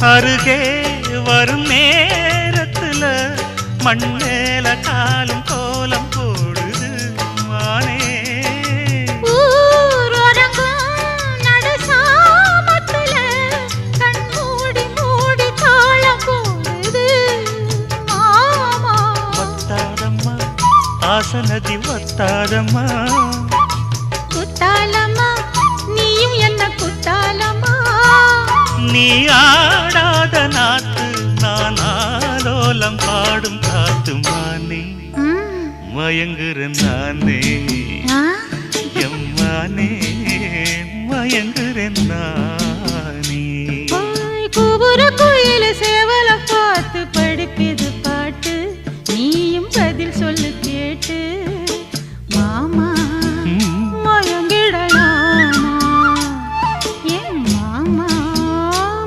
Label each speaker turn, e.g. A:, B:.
A: அருகே வரும் நேரத்துல மண்ணேல காலும் கோலம் போடுது மானே ஆசனதி ஒத்தாதம்மா
B: குத்தாலம்மா நீயும் என்ன குத்தாலம்மா
A: நீ ஆடாத நாத்து நான் ஆலோலம் பாடும் காத்துமா நீ மயங்குறேன் நானே எம்மானே மயங்குறேன் நான்